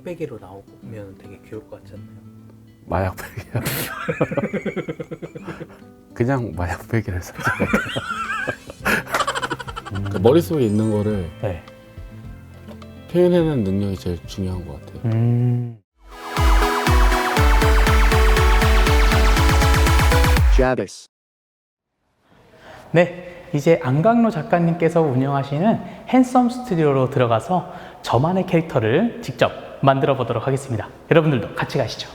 베개로 나오면 되게 귀여울 것 같지 않나요? 마약 베개야. 그냥 마약 베개를 사지. 그러니까 머릿속에 있는 거를 네. 표현해내는 능력이 제일 중요한 것 같아요. 네, 이제 안강로 작가님께서 운영하시는 핸섬 스튜디오로 들어가서 저만의 캐릭터를 직접 만들어 보도록 하겠습니다. 여러분들도 같이 가시죠.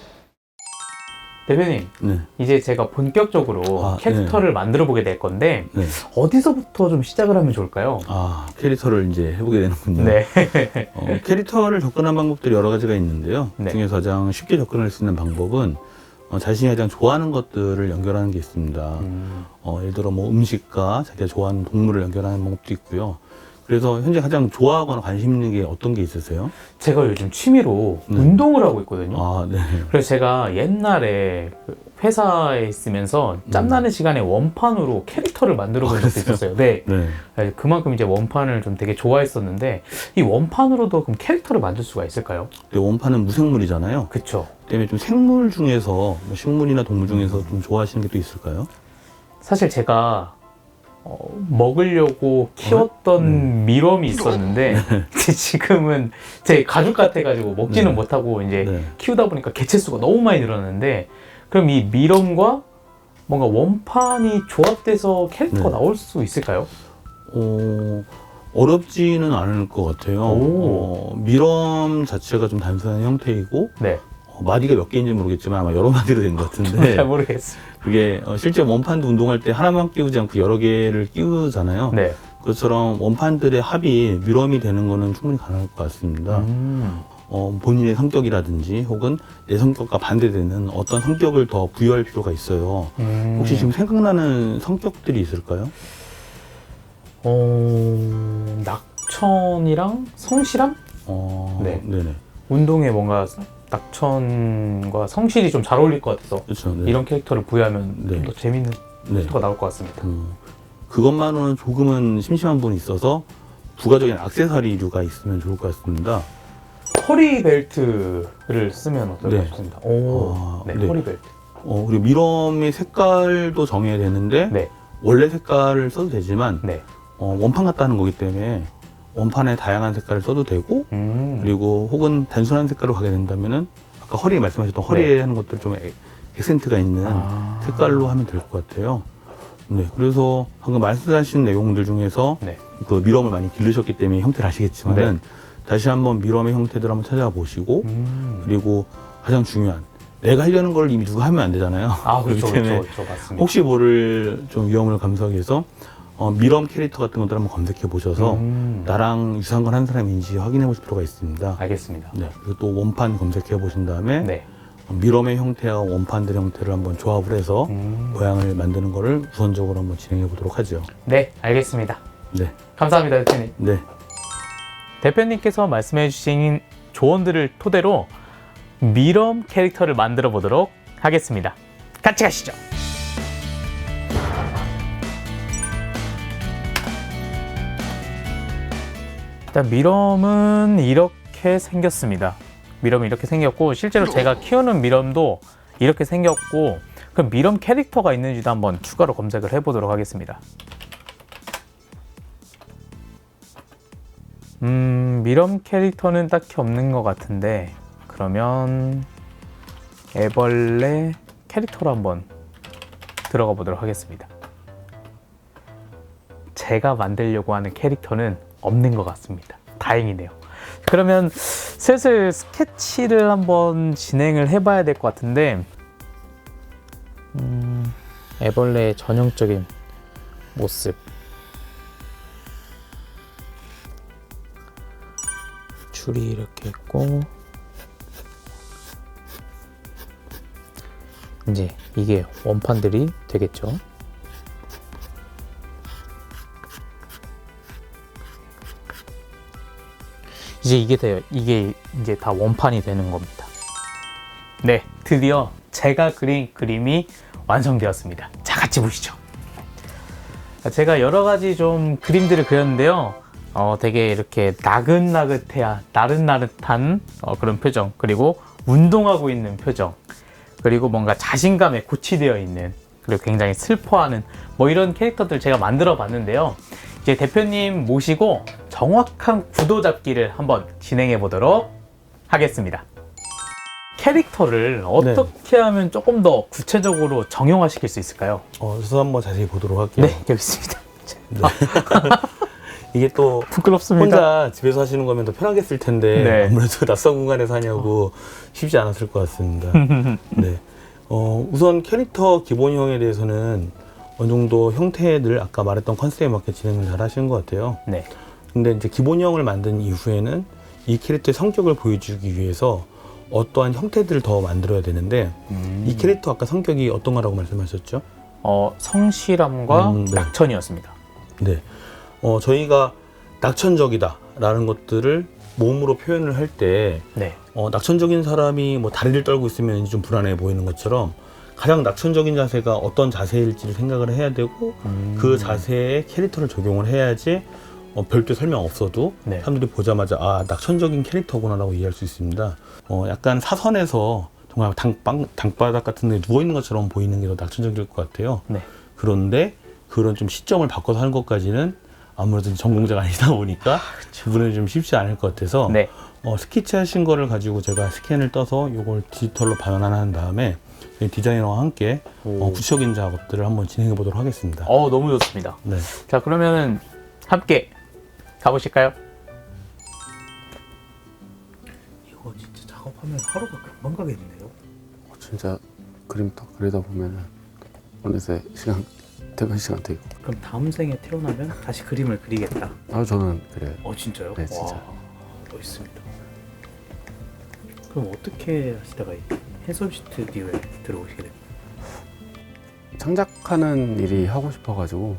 대표님, 네. 이제 제가 본격적으로 캐릭터를 만들어 보게 될 건데 네. 어디서부터 좀 시작을 하면 좋을까요? 캐릭터를 이제 해보게 되는군요. 네. 캐릭터를 접근한 방법들이 여러 가지가 있는데요. 네. 그중에서 가장 쉽게 접근할 수 있는 방법은 자신이 가장 좋아하는 것들을 연결하는 게 있습니다. 예를 들어 뭐 음식과 자기가 좋아하는 동물을 연결하는 방법도 있고요. 그래서 현재 가장 좋아하거나 관심 있는 게 어떤 게 있으세요? 제가 요즘 취미로 네. 운동을 하고 있거든요. 네. 그래서 제가 옛날에 회사에 있으면서 짬나는 시간에 원판으로 캐릭터를 만들어 본 적도 있었어요. 네. 네. 그만큼 이제 원판을 좀 되게 좋아했었는데 이 원판으로도 그럼 캐릭터를 만들 수가 있을까요? 원판은 무생물이잖아요. 그쵸. 때문에 좀 생물 중에서 뭐 식물이나 동물 중에서 좀 좋아하시는 게 또 있을까요? 사실 제가 먹으려고 키웠던 미럼이 있었는데 지금은 제 가죽 같아가지고 먹지는 못하고 이제 키우다 보니까 개체수가 너무 많이 늘었는데 그럼 이 미럼과 뭔가 원판이 조합돼서 캐릭터가 나올 수 있을까요? 어렵지는 않을 것 같아요. 미럼 자체가 좀 단순한 형태이고 네. 마디가 몇 개인지 모르겠지만 아마 여러 마디로 된 것 같은데 잘 모르겠어요. 그게 실제 원판도 운동할 때 하나만 끼우지 않고 여러 개를 끼우잖아요. 네. 그것처럼 원판들의 합이 미럼이 되는 거는 충분히 가능할 것 같습니다. 본인의 성격이라든지 혹은 내 성격과 반대되는 어떤 성격을 더 부여할 필요가 있어요. 혹시 지금 생각나는 성격들이 있을까요? 낙천이랑 성실함? 네. 네네. 운동에 뭔가 낙천과 성실이 좀 잘 어울릴 것 같아서 그렇죠. 네. 이런 캐릭터를 부여하면 네. 좀 더 재밌는 캐릭터가 나올 것 같습니다. 그것만으로는 조금은 심심한 부분이 있어서 부가적인 액세서리류가 있으면 좋을 것 같습니다. 허리 벨트를 쓰면 어떨까 네. 싶습니다. 네. 허리 벨트. 그리고 미럼의 색깔도 정해야 되는데 네. 원래 색깔을 써도 되지만 네. 원판 같다는 거기 때문에 원판에 다양한 색깔을 써도 되고 그리고 혹은 단순한 색깔로 가게 된다면은 아까 허리에 말씀하셨던 허리에 하는 것들 좀 액센트가 있는 색깔로 하면 될 것 같아요. 네, 그래서 방금 말씀하신 내용들 중에서 네. 그 미럼을 많이 기르셨기 때문에 형태를 아시겠지만은 다시 한번 미럼의 형태들 한번 찾아보시고 그리고 가장 중요한 내가 하려는 걸 이미 누가 하면 안 되잖아요. 그렇죠, 그렇기 때문에 그렇죠, 맞습니다. 혹시 모를 좀 위험을 감수하기 위해서 미럼 캐릭터 같은 것들 한번 검색해 보셔서 나랑 유사한 건 한 사람인지 확인해 보실 필요가 있습니다. 알겠습니다. 네, 그리고 또 원판 검색해 보신 다음에 네. 미럼의 형태와 원판들의 형태를 한번 조합을 해서 모양을 만드는 거를 우선적으로 한번 진행해 보도록 하죠. 네, 알겠습니다. 네, 감사합니다, 대표님. 네. 대표님께서 말씀해 주신 조언들을 토대로 미럼 캐릭터를 만들어 보도록 하겠습니다. 같이 가시죠. 일단 미럼은 이렇게 생겼습니다. 미럼이 이렇게 생겼고 실제로 제가 키우는 미럼도 이렇게 생겼고 그럼 미럼 캐릭터가 있는지도 한번 추가로 검색을 해보도록 하겠습니다. 미럼 캐릭터는 딱히 없는 것 같은데 그러면 애벌레 캐릭터로 한번 들어가 보도록 하겠습니다. 제가 만들려고 하는 캐릭터는 없는 것 같습니다. 다행이네요. 그러면 슬슬 스케치를 한번 진행을 해봐야 될 것 같은데 애벌레의 전형적인 모습 줄이 이렇게 있고 이제 이게 원판들이 되겠죠. 이제 이게 돼요. 이게 이제 다 원판이 되는 겁니다. 네, 드디어 제가 그린 그림이 완성되었습니다. 자, 같이 보시죠. 제가 여러 가지 좀 그림들을 그렸는데요. 되게 이렇게 나긋나긋한 그런 표정, 그리고 운동하고 있는 표정, 그리고 뭔가 자신감에 고취되어 있는, 그리고 굉장히 슬퍼하는 뭐 이런 캐릭터들 제가 만들어 봤는데요. 이제 대표님 모시고 정확한 구도 잡기를 한번 진행해 보도록 하겠습니다. 캐릭터를 어떻게 하면 조금 더 구체적으로 정형화시킬 수 있을까요? 저도 한번 자세히 보도록 할게요. 네, 여기 있습니다. 네. 이게 또 부끄럽습니다. 혼자 집에서 하시는 거면 더 편하겠을 텐데 네. 아무래도 낯선 공간에서 하냐고 쉽지 않았을 것 같습니다. 네. 우선 캐릭터 기본형에 대해서는 어느 정도 형태들 아까 말했던 컨셉에 맞게 진행을 잘 하시는 것 같아요. 네. 근데 이제 기본형을 만든 이후에는 이 캐릭터의 성격을 보여주기 위해서 어떠한 형태들을 더 만들어야 되는데 이 캐릭터 아까 성격이 어떤 거라고 말씀하셨죠? 성실함과 네. 낙천이었습니다. 네. 저희가 낙천적이다라는 것들을 몸으로 표현을 할 때 네. 낙천적인 사람이 뭐 다리를 떨고 있으면 좀 불안해 보이는 것처럼 가장 낙천적인 자세가 어떤 자세일지를 생각을 해야 되고 그 자세에 캐릭터를 적용을 해야지 별도 설명 없어도 네. 사람들이 보자마자 아 낙천적인 캐릭터구나라고 이해할 수 있습니다. 약간 사선에서 정말 당바닥 같은 데 누워있는 것처럼 보이는 게 더 낙천적일 것 같아요. 네. 그런데 그런 좀 시점을 바꿔서 하는 것까지는 아무래도 전공자가 아니다 보니까 구분이 좀 쉽지 않을 것 같아서 네. 스케치 하신 거를 가지고 제가 스캔을 떠서 이걸 디지털로 반환한 다음에 디자이너와 함께 구체적인 작업들을 한번 진행해 보도록 하겠습니다. 너무 좋습니다. 네. 자, 그러면은 함께 가보실까요? 이거 진짜 작업하면 하루가 금방 가겠는데요? 진짜 그림 딱 그리다 보면은 어느새 퇴근 시간 되고. 그럼 다음 생에 태어나면 다시 그림을 그리겠다. 저는 그래요. 진짜요? 네, 진짜. 와, 멋있습니다. 그럼 어떻게 하시다가 이 해설 스튜디오에 들어오시게 됩니까? 창작하는 일이 하고 싶어가지고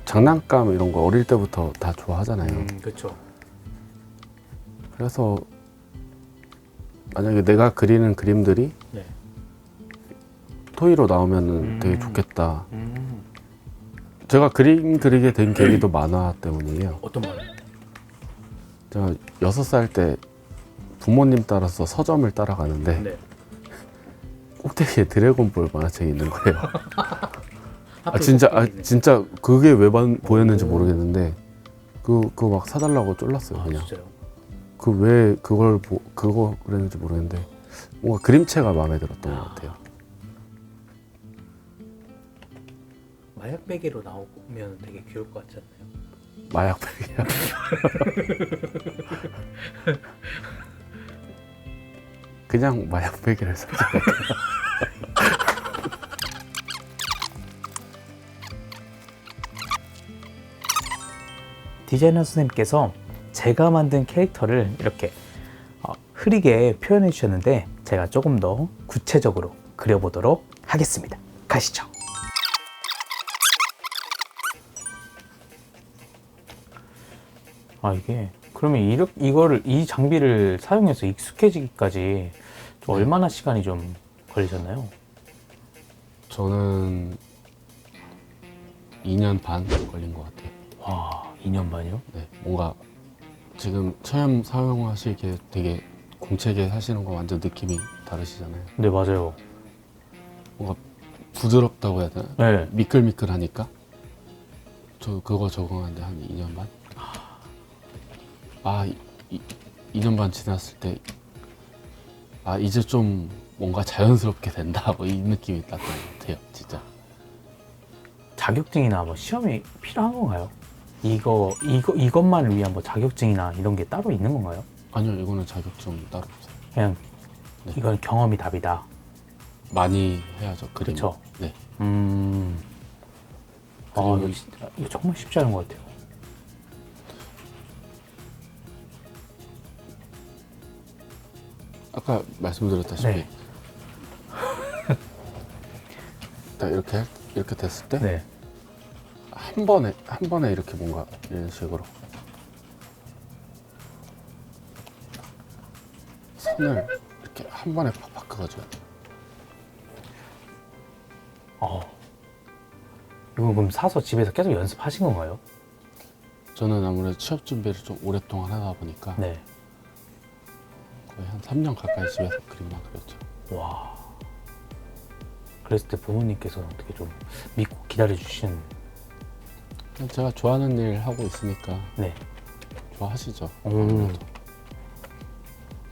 장난감 이런 거 어릴 때부터 다 좋아하잖아요. 그렇죠. 그래서 만약에 내가 그리는 그림들이 네. 토이로 나오면은 되게 좋겠다. 음. 제가 그림 그리게 된 계기도 만화 때문이에요. 어떤 말? 제가 6살 때 부모님 따라서 서점을 따라가는데 네. 꼭대기에 드래곤볼 만화책이 있는 거예요. 진짜 그게 왜 보였는지 모르겠는데 그거 막 사달라고 쫄랐어요. 그냥. 진짜요? 그 왜 그거 그랬는지 모르겠는데 뭔가 그림체가 마음에 들었던 것 같아요. 마약 베개로 나오면 되게 귀여울 것 같지 않나요? 마약 베개야. 그냥 마약 베개를 사자. 디자이너 선생님께서 제가 만든 캐릭터를 이렇게 흐리게 표현해 주셨는데 제가 조금 더 구체적으로 그려보도록 하겠습니다. 가시죠. 이게 그러면 이 장비를 사용해서 익숙해지기까지 좀 얼마나 시간이 좀 걸리셨나요? 저는 2년 반 걸린 것 같아요. 와, 2년 반이요? 네, 뭔가 지금 처음 사용하시기에 되게 공책에 하시는 거 완전 느낌이 다르시잖아요. 네, 맞아요. 뭔가 부드럽다고 해야 되나? 네. 미끌미끌하니까 저 그거 적응하는데 한 2년 반? 2년 반 지났을 때 이제 좀 뭔가 자연스럽게 된다 뭐 이 느낌이 났던 것 같아요. 진짜. 자격증이나 뭐 시험이 필요한 건가요? 이것만을 위한 뭐 자격증이나 이런 게 따로 있는 건가요? 아니요, 이거는 자격증 따로 없어요. 그냥 네. 이건 경험이 답이다. 많이 해야죠, 그림. 그쵸? 네. 이거 정말 쉽지 않은 것 같아요. 아까 말씀드렸다시피 네. 딱 이렇게 됐을 때 네. 한 번에 이렇게 뭔가 이런 식으로 선을 이렇게 한 번에 팍팍 그어줘야 돼요. 이거 그럼 사서 집에서 계속 연습하신 건가요? 저는 아무래도 취업 준비를 좀 오랫동안 하다 보니까 네. 거의 한 3년 가까이 집에서 그림만 그렸죠. 와. 그랬을 때 부모님께서는 어떻게 좀 믿고 기다려주신? 그냥 제가 좋아하는 일 하고 있으니까 네. 좋아하시죠.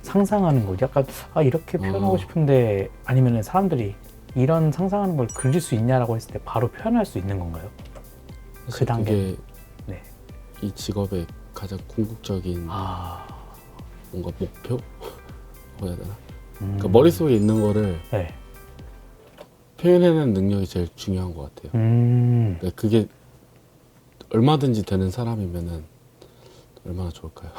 상상하는 거 약간 이렇게 표현하고 싶은데 아니면은 사람들이 이런 상상하는 걸 그릴 수 있냐라고 했을 때 바로 표현할 수 있는 건가요? 사실 단계. 그게 네. 이 직업의 가장 궁극적인 뭔가 목표? 뭐라 해야 되나? 그러니까 머릿속에 있는 거를 네. 표현해내는 능력이 제일 중요한 것 같아요. 그러니까 그게 얼마든지 되는 사람이면은 얼마나 좋을까요?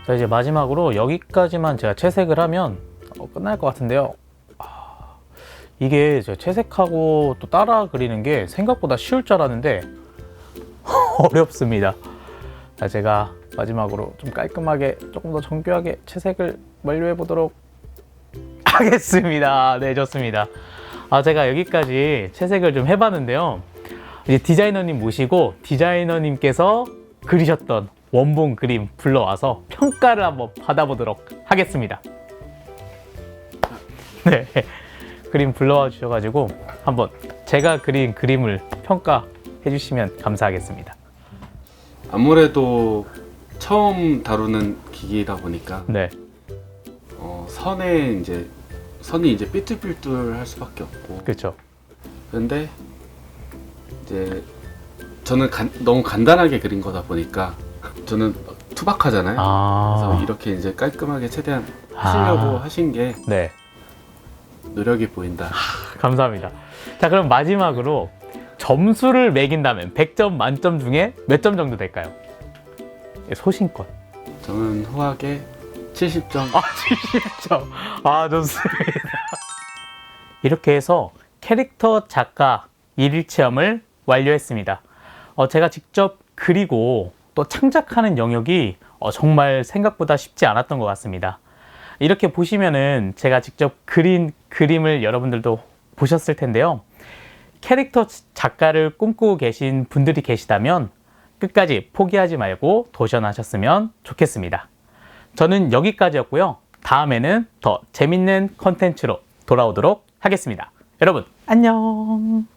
자, 이제 마지막으로 여기까지만 제가 채색을 하면 끝날 것 같은데요. 이게 제가 채색하고 또 따라 그리는 게 생각보다 쉬울 줄 알았는데 어렵습니다. 자, 제가 마지막으로 좀 깔끔하게 조금 더 정교하게 채색을 완료해 보도록 하겠습니다. 네, 좋습니다. 제가 여기까지 채색을 좀 해봤는데요. 이제 디자이너님 모시고 디자이너님께서 그리셨던 원본 그림 불러와서 평가를 한번 받아보도록 하겠습니다. 네, 그림 불러와 주셔가지고 한번 제가 그린 그림을 평가해 주시면 감사하겠습니다. 아무래도 처음 다루는 기기이다 보니까 네, 선이 이제 삐뚤삐뚤할 수밖에 없고. 그렇죠. 그런데 이제 저는 너무 간단하게 그린 거다 보니까 저는 투박하잖아요. 그래서 이렇게 이제 깔끔하게 최대한 하시려고 하신 게 네, 노력이 보인다. 감사합니다. 자, 그럼 마지막으로 점수를 매긴다면 100점 만점 중에 몇 점 정도 될까요? 소신껏. 저는 후하게 70점. 70점. 좋습니다. 이렇게 해서 캐릭터 작가 1일 체험을 완료했습니다. 제가 직접 그리고 또 창작하는 영역이 정말 생각보다 쉽지 않았던 것 같습니다. 이렇게 보시면은 제가 직접 그린 그림을 여러분들도 보셨을 텐데요. 캐릭터 작가를 꿈꾸고 계신 분들이 계시다면 끝까지 포기하지 말고 도전하셨으면 좋겠습니다. 저는 여기까지였고요. 다음에는 더 재밌는 컨텐츠로 돌아오도록 하겠습니다. 여러분, 안녕!